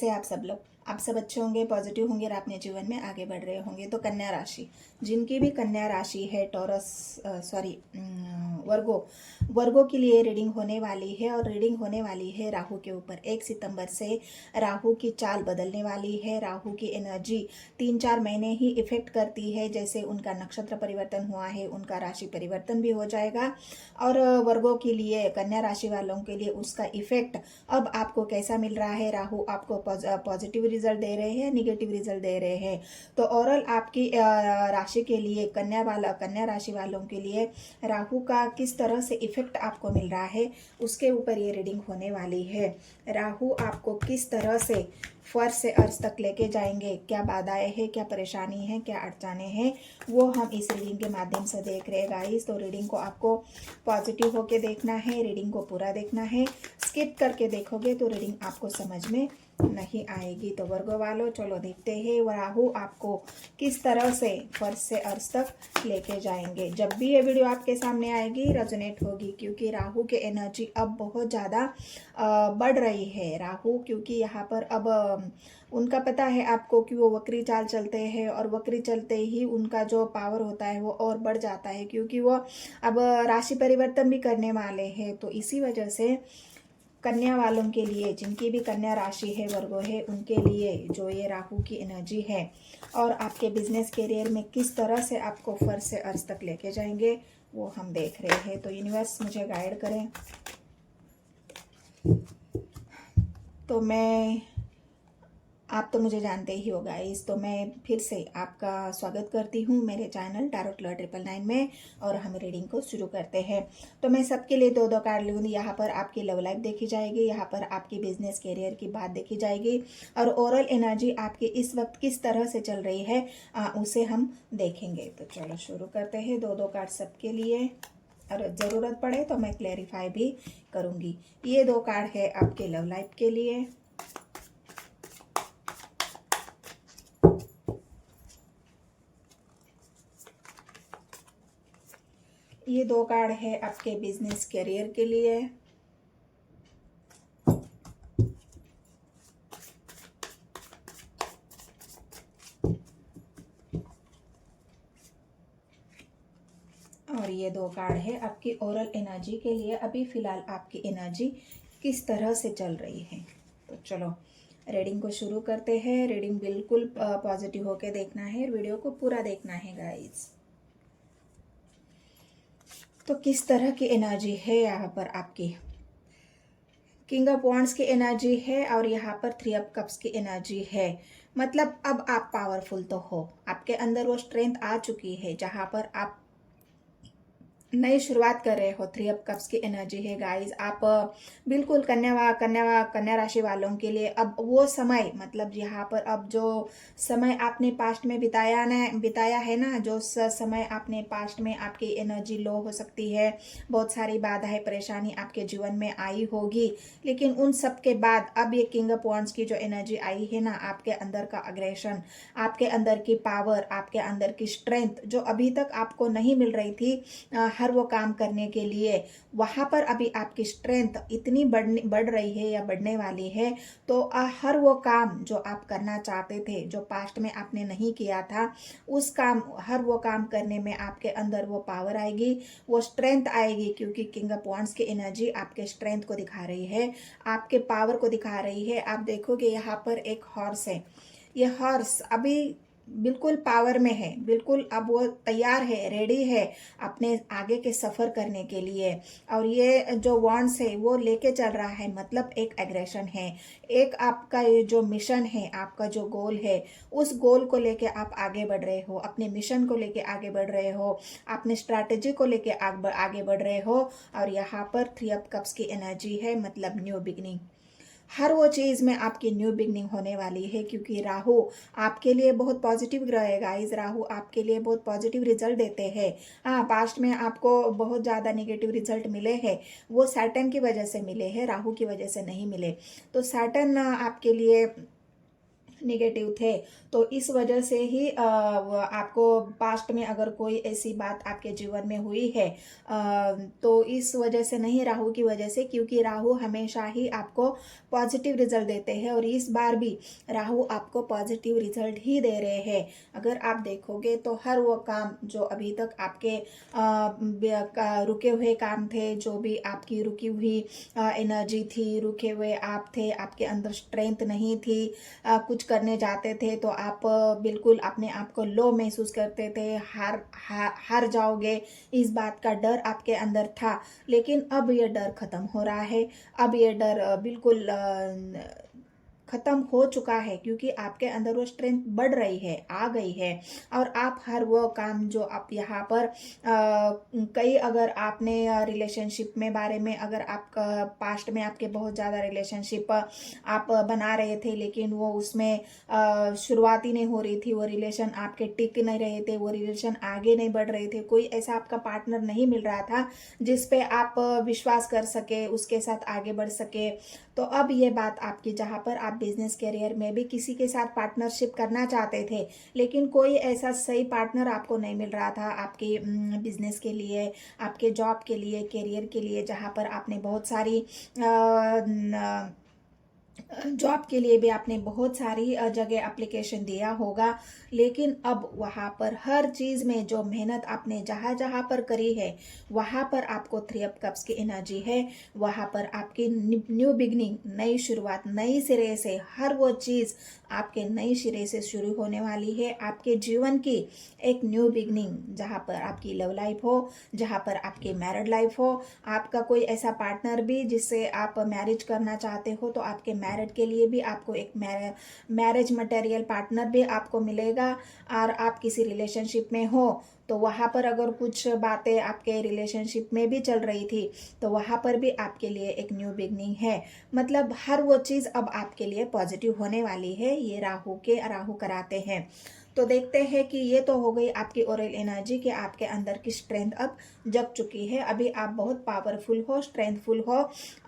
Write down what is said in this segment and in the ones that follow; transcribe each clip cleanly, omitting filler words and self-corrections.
कैसे आप सब लोग, आप सब अच्छे होंगे, पॉजिटिव होंगे और अपने जीवन में आगे बढ़ रहे होंगे। तो कन्या राशि, जिनकी भी कन्या राशि है, टॉरस वर्गो, वर्गो के लिए रीडिंग होने वाली है। और रीडिंग होने वाली है राहु के ऊपर। 1 सितंबर से राहु की चाल बदलने वाली है। राहु की एनर्जी 3-4 महीने ही इफेक्ट करती है। जैसे उनका नक्षत्र परिवर्तन हुआ है, उनका राशि परिवर्तन भी हो जाएगा। और वर्गों के लिए, कन्या राशि वालों के लिए उसका इफेक्ट अब आपको कैसा मिल रहा है। राहु आपको पॉजिटिव रिजल्ट दे रहे हैं, निगेटिव रिजल्ट दे रहे हैं। तो ओवरऑल आपकी राशि के लिए, कन्या राशि वालों के लिए राहु का किस तरह से इफेक्ट आपको मिल रहा है, उसके ऊपर ये रीडिंग होने वाली है। राहु आपको किस तरह से फर्श से अर्श तक लेके जाएंगे, क्या बाधाएं हैं, क्या परेशानी है, क्या अड़चने हैं, वो हम इस रीडिंग के माध्यम से देख रहे हैं गाइस। तो रीडिंग को आपको पॉजिटिव होके देखना है, रीडिंग को पूरा देखना है। स्किप करके देखोगे तो रीडिंग आपको समझ में नहीं आएगी। तो वर्गो वालों, चलो देखते हैं राहु आपको किस तरह से फर्श से अर्श तक लेके जाएंगे। जब भी ये वीडियो आपके सामने आएगी रेजोनेट होगी, क्योंकि राहु के एनर्जी अब बहुत ज़्यादा बढ़ रही है। राहु क्योंकि यहाँ पर अब उनका पता है आपको कि वो वक्री चाल चलते हैं, और वक्री चलते ही उनका जो पावर होता है वो और बढ़ जाता है, क्योंकि वो अब राशि परिवर्तन भी करने वाले हैं। तो इसी वजह से कन्या वालों के लिए, जिनकी भी कन्या राशि है, वर्गो है, उनके लिए जो ये राहु की एनर्जी है और आपके बिजनेस करियर में किस तरह से आपको फर्श से अर्श तक लेके जाएंगे, वो हम देख रहे हैं। तो यूनिवर्स मुझे गाइड करें। तो आप तो मुझे जानते ही हो गाइस, तो मैं फिर से आपका स्वागत करती हूँ मेरे चैनल टैरोट लॉ 999 में। और हम रीडिंग को शुरू करते हैं। तो मैं सबके लिए 2-2 कार्ड लूँगी। यहाँ पर आपकी लव लाइफ देखी जाएगी, यहाँ पर आपकी बिजनेस करियर की बात देखी जाएगी, और ओवरऑल एनर्जी आपकी इस वक्त किस तरह से चल रही है उसे हम देखेंगे। तो चलो शुरू करते हैं। 2-2 कार्ड सबके लिए, और ज़रूरत पड़े तो मैं क्लैरिफाई भी करूँगी। ये 2 कार्ड है आपके लव लाइफ के लिए, ये 2 कार्ड है आपके बिजनेस करियर के लिए, और ये 2 कार्ड है आपकी ओरल एनर्जी के लिए। अभी फिलहाल आपकी एनर्जी किस तरह से चल रही है। तो चलो रीडिंग को शुरू करते हैं। रीडिंग बिल्कुल पॉजिटिव होके देखना है, वीडियो को पूरा देखना है गाइस। तो किस तरह की एनर्जी है यहाँ पर आपकी, किंग ऑफ वॉन्ड्स की एनर्जी है, और यहाँ पर 3 ऑफ कप्स की एनर्जी है। मतलब अब आप पावरफुल तो हो, आपके अंदर वो स्ट्रेंथ आ चुकी है, जहाँ पर आप नई शुरुआत कर रहे हो। 3 ऑफ कप्स की एनर्जी है गाइस। आप बिल्कुल कन्या राशि वालों के लिए अब वो समय, मतलब यहाँ पर अब जो समय आपने पास्ट में बिताया है ना, जो समय आपने पास्ट में, आपकी एनर्जी लो हो सकती है, बहुत सारी बाधाएं परेशानी आपके जीवन में आई होगी, लेकिन उन सब के बाद अब ये किंग ऑफ वॉन्ड्स की जो एनर्जी आई है ना, आपके अंदर का अग्रेशन, आपके अंदर की पावर, आपके अंदर की स्ट्रेंथ जो अभी तक आपको नहीं मिल रही थी हर वो काम करने के लिए, वहाँ पर अभी आपकी स्ट्रेंथ इतनी बढ़ रही है या बढ़ने वाली है। तो हर वो काम जो आप करना चाहते थे, जो पास्ट में आपने नहीं किया था, उस काम, हर वो काम करने में आपके अंदर वो पावर आएगी, वो स्ट्रेंथ आएगी, क्योंकि किंग ऑफ वॉन्ड्स की एनर्जी आपके स्ट्रेंथ को दिखा रही है, आपके पावर को दिखा रही है। आप देखोगे यहाँ पर एक हॉर्स है, ये हॉर्स अभी बिल्कुल पावर में है, बिल्कुल अब वो तैयार है, रेडी है अपने आगे के सफ़र करने के लिए। और ये जो वॉन्ड्स है वो लेके चल रहा है, मतलब एक एग्रेशन है, एक आपका ये जो मिशन है, आपका जो गोल है, उस गोल को लेके आप आगे बढ़ रहे हो, अपने मिशन को लेके आगे बढ़ रहे हो, अपने स्ट्रैटेजी को लेके आगे बढ़ रहे हो। और यहाँ पर 3 ऑफ कप्स की एनर्जी है, मतलब न्यू बिगनिंग। हर वो चीज़ में आपकी न्यू बिगनिंग होने वाली है, क्योंकि राहु आपके लिए बहुत पॉजिटिव ग्रह है गाइस। राहु आपके लिए बहुत पॉजिटिव रिजल्ट देते हैं। हाँ, पास्ट में आपको बहुत ज़्यादा नेगेटिव रिजल्ट मिले हैं, वो सैटर्न की वजह से मिले हैं, राहु की वजह से नहीं मिले। तो सैटर्न आपके लिए नेगेटिव थे। तो इस वजह से ही आपको पास्ट में अगर कोई ऐसी बात आपके जीवन में हुई है, तो इस वजह से नहीं, राहु की वजह से, क्योंकि राहु हमेशा ही आपको पॉजिटिव रिजल्ट देते हैं और इस बार भी राहु आपको पॉजिटिव रिजल्ट ही दे रहे हैं। अगर आप देखोगे तो हर वो काम जो अभी तक आपके रुके हुए काम थे, जो भी आपकी रुकी हुई एनर्जी थी, रुके हुए आप थे, आपके अंदर स्ट्रेंथ नहीं थी, कुछ करने जाते थे तो आप बिल्कुल अपने आप को लो महसूस करते थे, हार जाओगे, इस बात का डर आपके अंदर था। लेकिन अब ये डर खत्म हो रहा है। अब ये डर बिल्कुल खत्म हो चुका है, क्योंकि आपके अंदर वो स्ट्रेंथ बढ़ रही है, आ गई है। और आप हर वो काम जो आप यहाँ पर कई, अगर आपने रिलेशनशिप में बारे में, अगर आप पास्ट में आपके बहुत ज़्यादा रिलेशनशिप आप बना रहे थे, लेकिन वो उसमें शुरुआत ही नहीं हो रही थी, वो रिलेशन आपके टिक नहीं रहे थे, वो रिलेशन आगे नहीं बढ़ रहे थे, कोई ऐसा आपका पार्टनर नहीं मिल रहा था जिस पे आप विश्वास कर सके, उसके साथ आगे बढ़ सके। तो अब ये बात आपकी, जहाँ पर आप बिजनेस करियर में भी किसी के साथ पार्टनरशिप करना चाहते थे, लेकिन कोई ऐसा सही पार्टनर आपको नहीं मिल रहा था आपके बिजनेस के लिए, आपके जॉब के लिए, करियर के लिए, जहाँ पर आपने बहुत सारी जॉब के लिए भी आपने बहुत सारी जगह एप्लीकेशन दिया होगा, लेकिन अब वहाँ पर हर चीज़ में जो मेहनत आपने जहाँ जहाँ पर करी है, वहाँ पर आपको 3 ऑफ कप्स की एनर्जी है। वहाँ पर आपकी न्यू बिगनिंग, नई शुरुआत, नई सिरे से, हर वो चीज़ आपके नई सिरे से शुरू होने वाली है। आपके जीवन की एक न्यू बिगनिंग, जहाँ पर आपकी लव लाइफ हो, जहाँ पर आपकी मैरिड लाइफ हो, आपका कोई ऐसा पार्टनर भी जिससे आप मैरिज करना चाहते हो, तो आपके मैरिड के लिए भी आपको एक मैरिज मटेरियल पार्टनर भी आपको मिलेगा। और आप किसी रिलेशनशिप में हो तो वहाँ पर अगर कुछ बातें आपके रिलेशनशिप में भी चल रही थी, तो वहाँ पर भी आपके लिए एक न्यू बिगनिंग है। मतलब हर वो चीज़ अब आपके लिए पॉजिटिव होने वाली है, ये राहु कराते हैं। तो देखते हैं कि ये तो हो गई आपकी ओरल एनर्जी, कि आपके अंदर की स्ट्रेंथ अब जग चुकी है। अभी आप बहुत पावरफुल हो, स्ट्रेंथफुल हो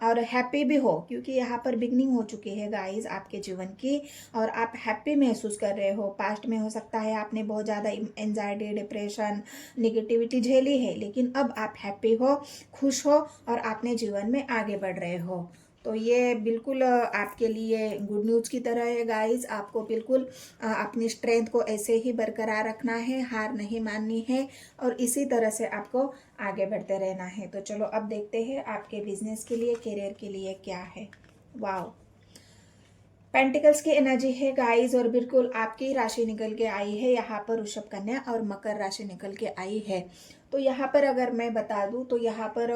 और हैप्पी भी हो, क्योंकि यहाँ पर बिगनिंग हो चुकी है गाइस आपके जीवन की, और आप हैप्पी महसूस कर रहे हो। पास्ट में हो सकता है आपने बहुत ज़्यादा एंजाइटी, डिप्रेशन, निगेटिविटी झेली है, लेकिन अब आप हैप्पी हो, खुश हो और अपने जीवन में आगे बढ़ रहे हो। तो ये बिल्कुल आपके लिए गुड न्यूज़ की तरह है गाइस। आपको बिल्कुल अपनी स्ट्रेंथ को ऐसे ही बरकरार रखना है, हार नहीं माननी है और इसी तरह से आपको आगे बढ़ते रहना है। तो चलो अब देखते हैं आपके बिजनेस के लिए, करियर के लिए क्या है। वाओ, पेंटिकल्स की एनर्जी है गाइस, और बिल्कुल आपकी राशि निकल के आई है यहाँ पर वृषभ, कन्या और मकर राशि निकल के आई है। तो यहाँ पर अगर मैं बता दूँ तो यहाँ पर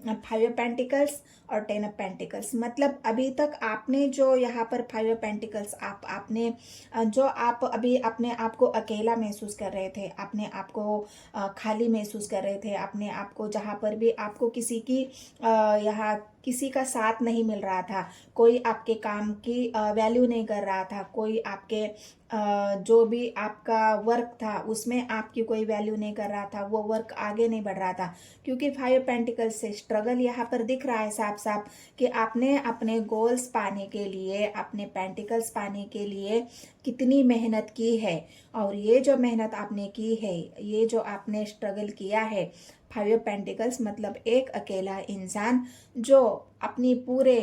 5 ऑफ पेंटिकल्स और 10 ऑफ पेंटिकल्स, मतलब अभी तक आपने जो यहाँ पर 5 ऑफ पेंटिकल्स, आपने जो आप अभी अपने आप को अकेला महसूस कर रहे थे, अपने आप को खाली महसूस कर रहे थे, अपने आप को जहाँ पर भी आपको किसी की यहाँ किसी का साथ नहीं मिल रहा था, कोई आपके काम की वैल्यू नहीं कर रहा था, कोई आपके जो भी आपका वर्क था उसमें आपकी कोई वैल्यू नहीं कर रहा था, वो वर्क आगे नहीं बढ़ रहा था, क्योंकि 5 पेंटिकल्स से स्ट्रगल यहाँ पर दिख रहा है साफ साफ, कि आपने अपने गोल्स पाने के लिए, अपने पेंटिकल्स पाने के लिए कितनी मेहनत की है। और ये जो मेहनत आपने की है, ये जो आपने स्ट्रगल किया है, 5 पेंटिकल्स मतलब एक अकेला इंसान जो अपनी पूरे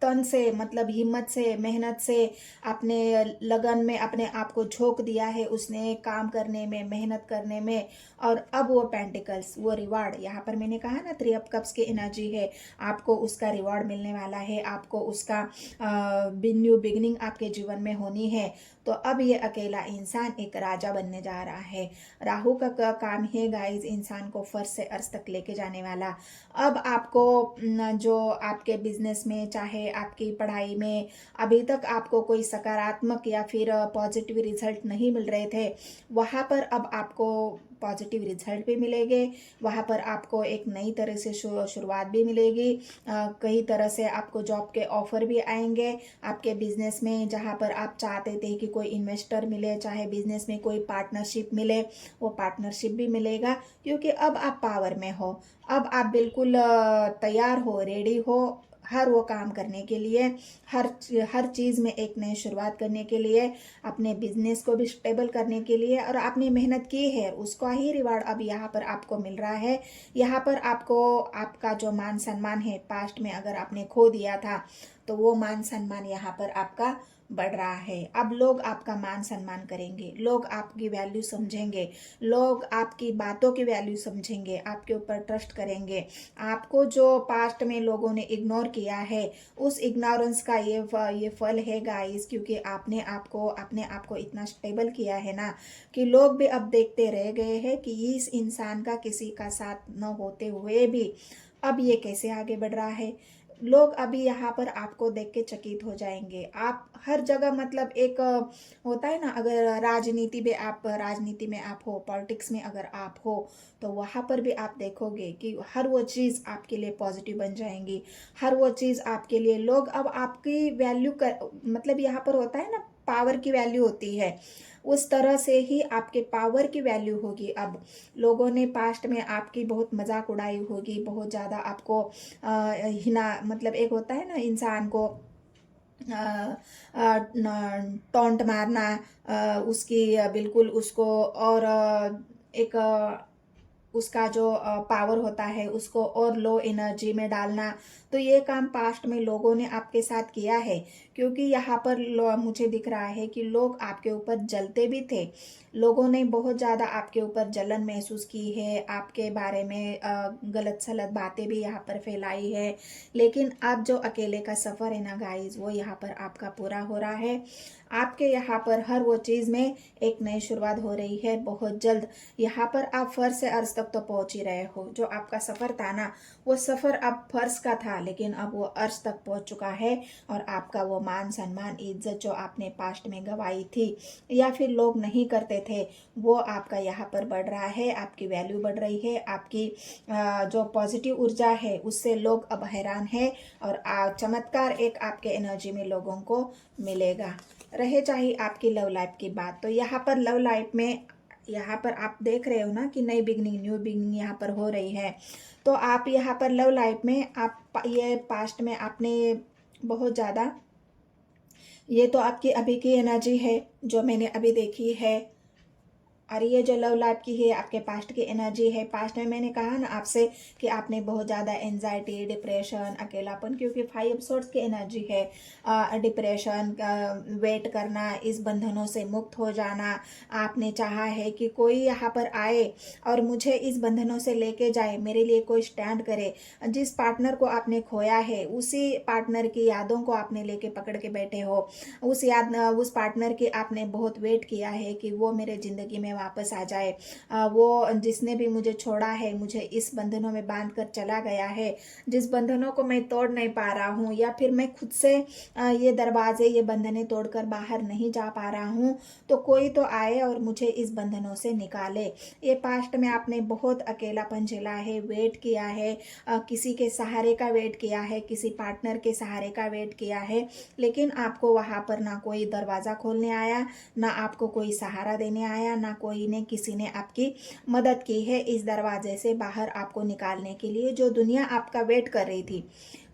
तन से, मतलब हिम्मत से, मेहनत से, अपने लगन में अपने आप को झोंक दिया है उसने, काम करने में, मेहनत करने में। और अब वो पेंटिकल्स, वो रिवार्ड, यहाँ पर मैंने कहा ना 3 ऑफ कप्स की एनर्जी है, आपको उसका रिवार्ड मिलने वाला है, आपको उसका न्यू बिगनिंग आपके जीवन में होनी है। तो अब ये अकेला इंसान एक राजा बनने जा रहा है। राहु का काम है गाइस इंसान को फर्श से अर्श तक लेके जाने वाला। अब आपको जो आपके बिजनेस में, चाहे आपकी पढ़ाई में अभी तक आपको कोई सकारात्मक या फिर पॉजिटिव रिजल्ट नहीं मिल रहे थे, वहाँ पर अब आपको पॉजिटिव रिजल्ट भी मिलेंगे। वहाँ पर आपको एक नई तरह से शुरुआत भी मिलेगी। कई तरह से आपको जॉब के ऑफर भी आएंगे आपके बिजनेस में, जहाँ पर आप चाहते थे कि कोई इन्वेस्टर मिले, चाहे बिजनेस में कोई पार्टनरशिप मिले, वो पार्टनरशिप भी मिलेगा, क्योंकि अब आप पावर में हो, अब आप बिल्कुल तैयार हो, रेडी हो हर वो काम करने के लिए, हर चीज़ में एक नई शुरुआत करने के लिए, अपने बिजनेस को भी स्टेबल करने के लिए, और आपने मेहनत की है उसका ही रिवार्ड अब यहाँ पर आपको मिल रहा है। यहाँ पर आपको आपका जो मान सम्मान है, पास्ट में अगर आपने खो दिया था तो वो मान सम्मान यहाँ पर आपका बढ़ रहा है। अब लोग आपका मान सम्मान करेंगे, लोग आपकी वैल्यू समझेंगे, लोग आपकी बातों की वैल्यू समझेंगे, आपके ऊपर ट्रस्ट करेंगे। आपको जो पास्ट में लोगों ने इग्नोर किया है, उस इग्नोरेंस का ये फल है गाइस, क्योंकि आपने अपने आप को इतना स्टेबल किया है ना कि लोग भी अब देखते रह गए हैं कि इस इंसान का किसी का साथ न होते हुए भी अब ये कैसे आगे बढ़ रहा है। लोग अभी यहाँ पर आपको देख के चकित हो जाएंगे। आप हर जगह, मतलब एक होता है ना, अगर राजनीति में आप हो, पॉलिटिक्स में अगर आप हो, तो वहाँ पर भी आप देखोगे कि हर वो चीज़ आपके लिए पॉजिटिव बन जाएंगी। हर वो चीज़ आपके लिए लोग अब आपकी वैल्यू कर, मतलब यहाँ पर होता है ना, पावर की वैल्यू होती है, उस तरह से ही आपके पावर की वैल्यू होगी। अब लोगों ने पास्ट में आपकी बहुत मजाक उड़ाई होगी, बहुत ज़्यादा आपको हिना, मतलब एक होता है ना इंसान को टोंट मारना, उसकी बिल्कुल उसको, और एक उसका जो पावर होता है उसको और लो एनर्जी में डालना। तो ये काम पास्ट में लोगों ने आपके साथ किया है, क्योंकि यहाँ पर मुझे दिख रहा है कि लोग आपके ऊपर जलते भी थे। लोगों ने बहुत ज़्यादा आपके ऊपर जलन महसूस की है, आपके बारे में गलत सलत बातें भी यहाँ पर फैलाई है। लेकिन अब जो अकेले का सफ़र है ना गाइज, वो यहाँ पर आपका पूरा हो रहा है। आपके यहाँ पर हर वो चीज़ में एक नई शुरुआत हो रही है बहुत जल्द। यहाँ पर आप फर्श से अर्श तक तो पहुँच ही रहे हो। जो आपका सफ़र था ना, वो सफ़र अब फर्श का था, लेकिन अब वो अर्श तक पहुँच चुका है। और आपका वो मान सम्मान इज्जत जो आपने पास्ट में गंवाई थी या फिर लोग नहीं करते थे, वो आपका यहाँ पर बढ़ रहा है। आपकी वैल्यू बढ़ रही है, आपकी जो पॉजिटिव ऊर्जा है उससे लोग अब हैरान है। और चमत्कार एक आपके एनर्जी में लोगों को मिलेगा। रहे चाहे आपकी लव लाइफ की बात, तो यहाँ पर लव लाइफ में, यहाँ पर आप देख रहे हो ना कि नई बिगनिंग, न्यू बिगनिंग यहाँ पर हो रही है। तो आप यहाँ पर लव लाइफ में आप ये पास्ट में आपने बहुत ज़्यादा, ये तो आपकी अभी की एनर्जी है जो मैंने अभी देखी है, और ये जो लव लाइफ की है आपके पास्ट की एनर्जी है। पास्ट में मैंने कहा ना आपसे कि आपने बहुत ज़्यादा एंजाइटी, डिप्रेशन, अकेलापन, क्योंकि 5 सोर्स की एनर्जी है। डिप्रेशन, वेट करना, इस बंधनों से मुक्त हो जाना। आपने चाहा है कि कोई यहाँ पर आए और मुझे इस बंधनों से लेके जाए, मेरे लिए कोई स्टैंड करे। जिस पार्टनर को आपने खोया है, उसी पार्टनर की यादों को आपने लेके पकड़ के बैठे हो। उस पार्टनर की आपने बहुत वेट किया है कि वो मेरे ज़िंदगी में वापस आ जाए। वो जिसने भी मुझे छोड़ा है, मुझे इस बंधनों में बांध कर चला गया है, जिस बंधनों को मैं तोड़ नहीं पा रहा हूँ, या फिर मैं खुद से ये दरवाजे, ये बंधनें तोड़कर बाहर नहीं जा पा रहा हूँ, तो कोई तो आए और मुझे इस बंधनों से निकाले। ये पास्ट में आपने बहुत अकेलापन झेला है, वेट किया है, किसी के सहारे का वेट किया है, किसी पार्टनर के सहारे का वेट किया है, लेकिन आपको वहाँ पर ना कोई दरवाज़ा खोलने आया, ना आपको कोई सहारा देने आया, ना कोई ने किसी ने आपकी मदद की है इस दरवाजे से बाहर आपको निकालने के लिए। जो दुनिया आपका वेट कर रही थी,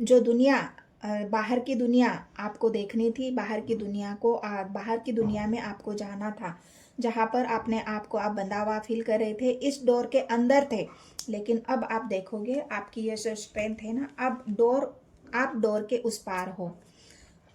जो दुनिया बाहर की दुनिया आपको देखनी थी, बाहर की दुनिया को, बाहर की दुनिया में आपको जाना था, जहाँ पर आपने आपको आप बंधा हुआ फील कर रहे थे, इस डोर के अंदर थे। लेकिन अब आप देखोगे आपकी ये जो स्ट्रेंथ है ना, आप डोर के उस पार हो।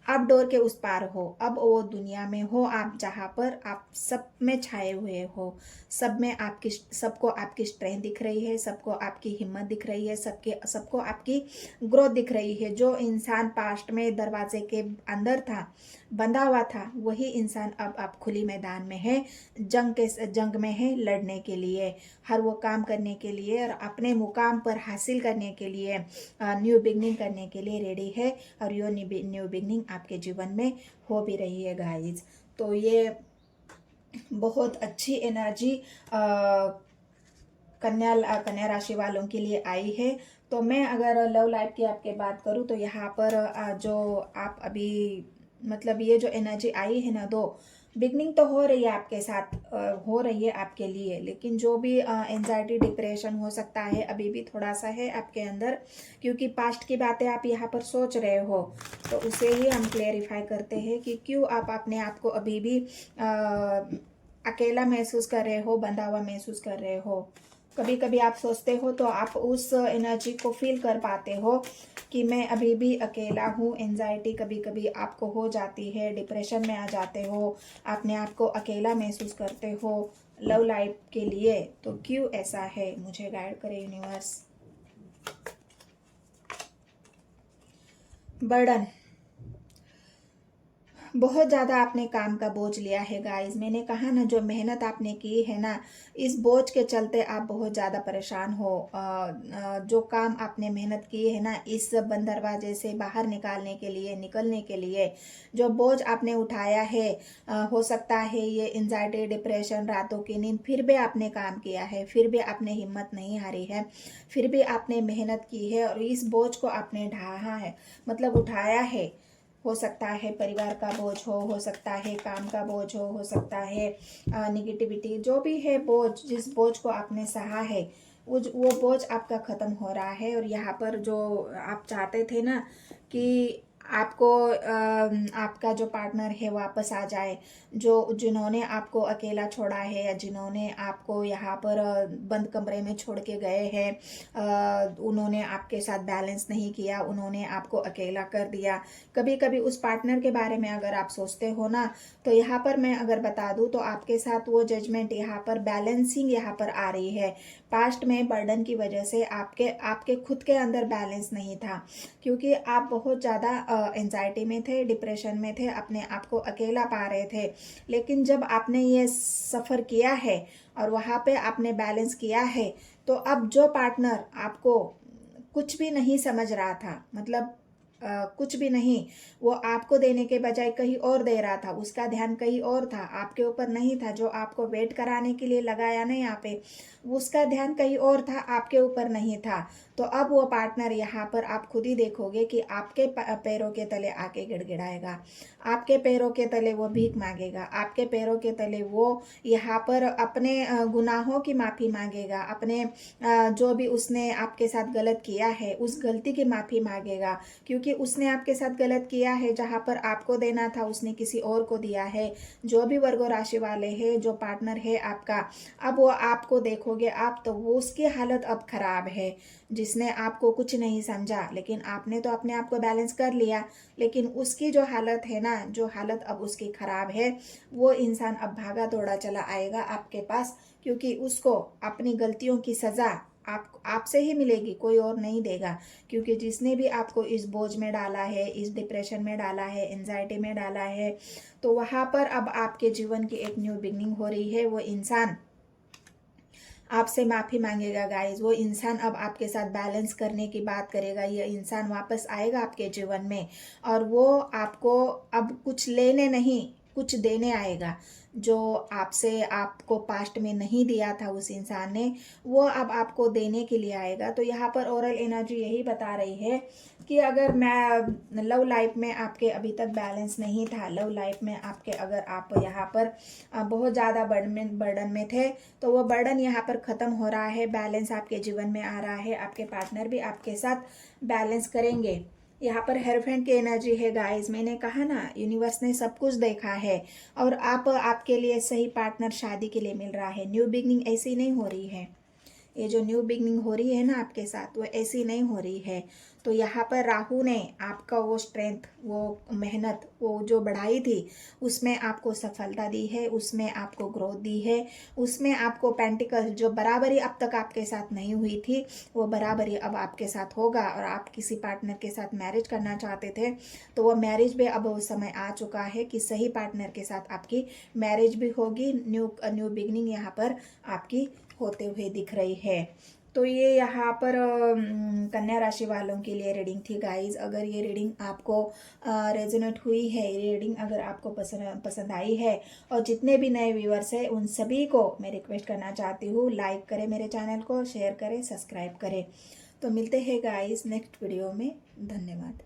आप डोर के उस पार हो, अब वो दुनिया में हो आप जहाँ पर आप सब में छाए हुए हो। सबको आपकी स्ट्रेंथ दिख रही है, सबको आपकी हिम्मत दिख रही है, सबको आपकी ग्रोथ दिख रही है। जो इंसान पास्ट में दरवाजे के अंदर था, बंधा हुआ था, वही इंसान अब आप खुली मैदान में है, जंग में है, लड़ने के लिए, हर वो काम करने के लिए, और अपने मुकाम पर हासिल करने के लिए, न्यू बिगनिंग करने के लिए रेडी है। और यो न्यू बिगनिंग आपके जीवन में हो भी रही है गाइज। तो ये बहुत अच्छी एनर्जी कन्या राशि वालों के लिए आई है। तो मैं अगर लव लाइफ की आपके बात करूँ, तो यहाँ पर जो आप अभी, मतलब ये जो एनर्जी आई है ना, बिगनिंग तो हो रही है आपके साथ, हो रही है आपके लिए, लेकिन जो भी एंजाइटी डिप्रेशन हो सकता है अभी भी थोड़ा सा है आपके अंदर, क्योंकि पास्ट की बातें आप यहाँ पर सोच रहे हो। तो उसे ही हम क्लेरिफाई करते हैं कि क्यों आप अपने आप को अभी भी अकेला महसूस कर रहे हो, बंधा हुआ महसूस कर रहे हो। कभी कभी आप सोचते हो तो आप उस एनर्जी को फील कर पाते हो कि मैं अभी भी अकेला हूँ। एंजाइटी कभी कभी आपको हो जाती है, डिप्रेशन में आ जाते हो, अपने आप को अकेला महसूस करते हो लव लाइफ के लिए। तो क्यों ऐसा है, मुझे गाइड करे यूनिवर्स। बर्डन, बहुत ज़्यादा आपने काम का बोझ लिया है गाइस। मैंने कहा ना, जो मेहनत आपने की है ना, इस बोझ के चलते आप बहुत ज़्यादा परेशान हो। जो काम आपने मेहनत की है ना, इस बंद दरवाजे से बाहर निकलने के लिए जो बोझ आपने उठाया है, हो सकता है ये एंजाइटी डिप्रेशन, रातों की नींद, फिर भी आपने काम किया है, फिर भी आपने हिम्मत नहीं हारी है, फिर भी आपने मेहनत की है और इस बोझ को आपने ढाहा है, मतलब उठाया है। हो सकता है परिवार का बोझ हो सकता है काम का बोझ हो सकता है निगेटिविटी, जो भी है बोझ, जिस बोझ को आपने सहा है वो बोझ आपका ख़त्म हो रहा है। और यहाँ पर जो आप चाहते थे ना कि आपको आपका जो पार्टनर है वापस आ जाए, जो जिन्होंने आपको अकेला छोड़ा है या जिन्होंने आपको यहाँ पर बंद कमरे में छोड़ के गए हैं, उन्होंने आपके साथ बैलेंस नहीं किया, उन्होंने आपको अकेला कर दिया। कभी कभी उस पार्टनर के बारे में अगर आप सोचते हो ना, तो यहाँ पर मैं अगर बता दूँ तो आपके साथ वो जजमेंट, यहाँ पर बैलेंसिंग यहाँ पर आ रही है। पास्ट में बर्डन की वजह से आपके आपके खुद के अंदर बैलेंस नहीं था, क्योंकि आप बहुत ज़्यादा एंजाइटी में थे, डिप्रेशन में थे, अपने आप को अकेला पा रहे थे। लेकिन जब आपने ये सफ़र किया है और वहाँ पे आपने बैलेंस किया है, तो अब जो पार्टनर आपको कुछ भी नहीं समझ रहा था, मतलब कुछ भी नहीं, वो आपको देने के बजाय कहीं और दे रहा था, उसका ध्यान कहीं और था, आपके ऊपर नहीं था। जो आपको वेट कराने के लिए लगाया ना यहाँ पे, उसका ध्यान कहीं और था, आपके ऊपर नहीं था। तो अब वो पार्टनर यहाँ पर आप खुद ही देखोगे कि आपके पैरों के तले आके गिड़गिड़ाएगा, आपके पैरों के तले वो भीख मांगेगा, आपके पैरों के तले वो यहाँ पर अपने गुनाहों की माफ़ी मांगेगा, अपने जो भी उसने आपके साथ गलत किया है उस गलती की माफ़ी मांगेगा, क्योंकि उसने आपके साथ गलत किया है। जहाँ पर आपको देना था उसने किसी और को दिया है। जो भी वर्गो राशि वाले हैं, जो पार्टनर है आपका, अब वो आपको देखोगे आप, तो वो उसकी हालत अब खराब है। जिसने आपको कुछ नहीं समझा, लेकिन आपने तो अपने आप को बैलेंस कर लिया, लेकिन उसकी जो हालत है ना, जो हालत अब उसकी खराब है, वो इंसान अब भागा दौड़ा चला आएगा आपके पास, क्योंकि उसको अपनी गलतियों की सज़ा आपसे ही मिलेगी, कोई और नहीं देगा। क्योंकि जिसने भी आपको इस बोझ में डाला है, इस डिप्रेशन में डाला है, एंजाइटी में डाला है, तो वहाँ पर अब आपके जीवन की एक न्यू बिगनिंग हो रही है। वो इंसान आपसे माफ़ी मांगेगा गाइस, वो इंसान अब आपके साथ बैलेंस करने की बात करेगा, ये इंसान वापस आएगा आपके जीवन में, और वो आपको अब कुछ लेने नहीं, कुछ देने आएगा। जो आपसे आपको पास्ट में नहीं दिया था उस इंसान ने, वो अब आपको देने के लिए आएगा। तो यहाँ पर ओरल एनर्जी यही बता रही है कि अगर मैं लव लाइफ में आपके अभी तक बैलेंस नहीं था, लव लाइफ में आपके अगर आप यहाँ पर बहुत ज़्यादा बर्डन में थे, तो वो बर्डन यहाँ पर ख़त्म हो रहा है, बैलेंस आपके जीवन में आ रहा है, आपके पार्टनर भी आपके साथ बैलेंस करेंगे। यहाँ पर हेयरफेंड की एनर्जी है गाइस। मैंने कहा ना, यूनिवर्स ने सब कुछ देखा है और आपके लिए सही पार्टनर शादी के लिए मिल रहा है। न्यू बिगनिंग ऐसी नहीं हो रही है, ये जो न्यू बिगनिंग हो रही है ना आपके साथ, वो ऐसी नहीं हो रही है। तो यहाँ पर राहु ने आपका वो स्ट्रेंथ, वो मेहनत, वो जो बढ़ाई थी, उसमें आपको सफलता दी है, उसमें आपको ग्रोथ दी है, उसमें आपको पेंटिकल जो बराबरी अब तक आपके साथ नहीं हुई थी, वो बराबरी अब आपके साथ होगा। और आप किसी पार्टनर के साथ मैरिज करना चाहते थे, तो वो मैरिज भी अब वो समय आ चुका है कि सही पार्टनर के साथ आपकी मैरिज भी होगी। न्यू बिगनिंग यहाँ पर आपकी होते हुए दिख रही है। तो ये यहाँ पर कन्या राशि वालों के लिए रीडिंग थी गाइज। अगर ये रीडिंग आपको रेजोनेट हुई है, ये रीडिंग अगर आपको पसंद आई है, और जितने भी नए व्यूअर्स हैं उन सभी को मैं रिक्वेस्ट करना चाहती हूँ, लाइक करें मेरे चैनल को, शेयर करें, सब्सक्राइब करें। तो मिलते हैं गाइज नेक्स्ट वीडियो में। धन्यवाद।